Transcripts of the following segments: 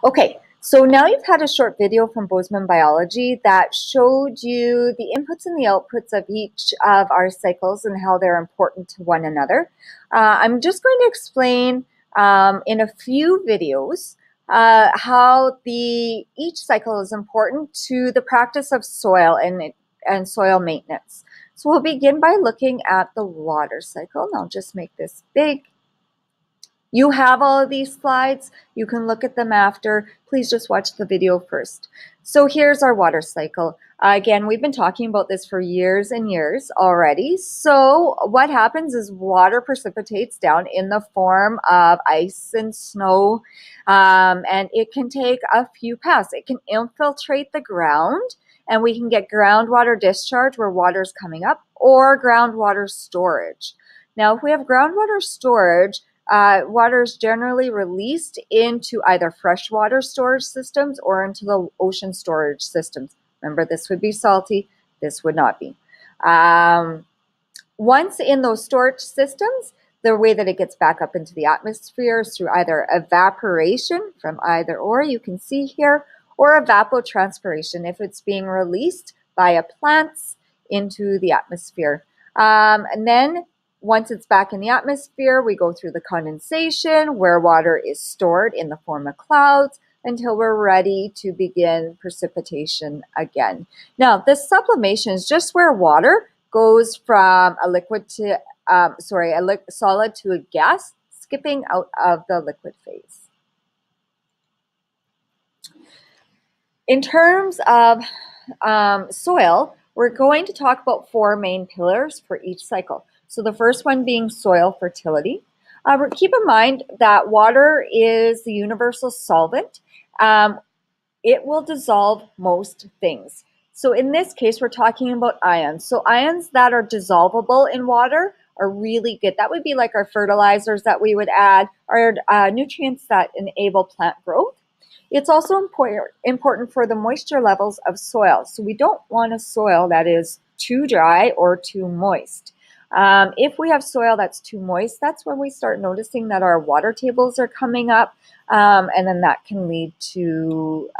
Okay, so now you've had a short video from Bozeman Biology that showed you the inputs and the outputs of each of our cycles and how they're important to one another. I'm just going to explain in a few videos how each cycle is important to the practice of soil and soil maintenance. So we'll begin by looking at the water cycle, and I'll just make this big. You have all of these slides. You can look at them after. Please just watch the video first. So here's our water cycle. Again, we've been talking about this for years and years already. So what happens is water precipitates down in the form of ice and snow, and it can take a few paths. It can infiltrate the ground, and we can get groundwater discharge where water is coming up, or groundwater storage. Now, if we have groundwater storage, water is generally released into either freshwater storage systems or into the ocean storage systems. Remember, this would be salty, this would not be. Once in those storage systems, the way that it gets back up into the atmosphere is through either evaporation from either or, you can see here, or evapotranspiration if it's being released via plants into the atmosphere. And then once it's back in the atmosphere, we go through the condensation where water is stored in the form of clouds until we're ready to begin precipitation again. Now, this sublimation is just where water goes from a liquid to, a solid to a gas, skipping out of the liquid phase. In terms of soil, we're going to talk about four main pillars for each cycle. So the first one being soil fertility. Keep in mind that water is the universal solvent. It will dissolve most things. So in this case, we're talking about ions. So ions that are dissolvable in water are really good. That would be like our fertilizers that we would add, or nutrients that enable plant growth. It's also important for the moisture levels of soil. So we don't want a soil that is too dry or too moist. If we have soil that's too moist, that's when we start noticing that our water tables are coming up, and then that can lead to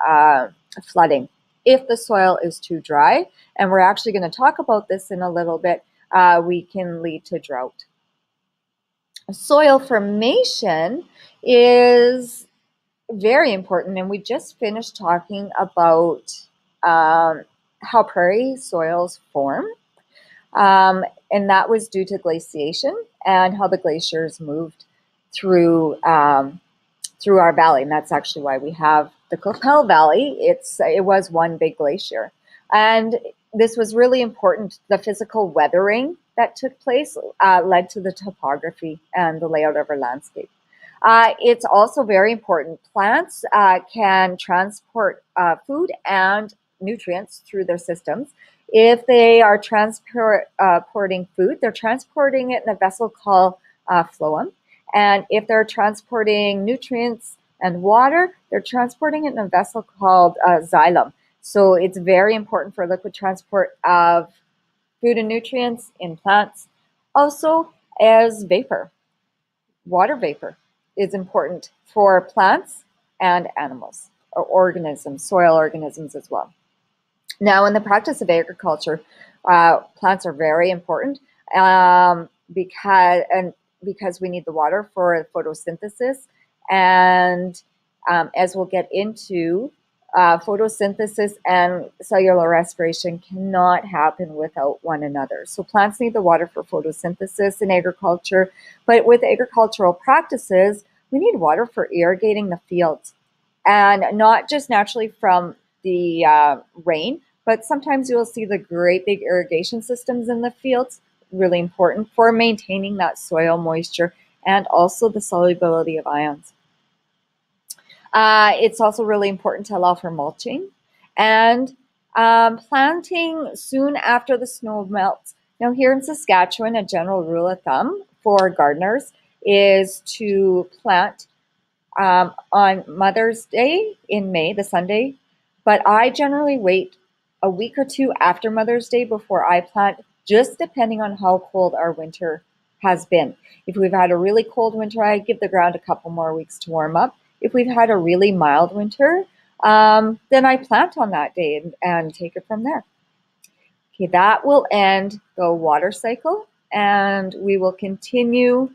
flooding. If the soil is too dry, and we're actually going to talk about this in a little bit, we can lead to drought. Soil formation is very important, and we just finished talking about how prairie soils form. And that was due to glaciation and how the glaciers moved through our valley. And that's actually why we have the Qu'Appelle Valley. It was one big glacier. And this was really important. The physical weathering that took place led to the topography and the layout of our landscape. It's also very important. Plants can transport food and nutrients through their systems. If they are transporting food, they're transporting it in a vessel called phloem. And if they're transporting nutrients and water, they're transporting it in a vessel called xylem. So it's very important for liquid transport of food and nutrients in plants. Also, as vapor, water vapor is important for plants and animals, or organisms, soil organisms as well. Now, in the practice of agriculture, plants are very important because we need the water for photosynthesis. And as we'll get into, photosynthesis and cellular respiration cannot happen without one another. So plants need the water for photosynthesis in agriculture, but with agricultural practices, we need water for irrigating the fields. And not just naturally from the rain, but sometimes you'll see the great big irrigation systems in the fields, really important for maintaining that soil moisture and also the solubility of ions. It's also really important to allow for mulching and planting soon after the snow melts. Now here in Saskatchewan, a general rule of thumb for gardeners is to plant on Mother's Day in May, the Sunday, but I generally wait a week or two after Mother's Day before I plant, just depending on how cold our winter has been. If we've had a really cold winter, I give the ground a couple more weeks to warm up. If we've had a really mild winter, then I plant on that day and take it from there. Okay, that will end the water cycle, and we will continue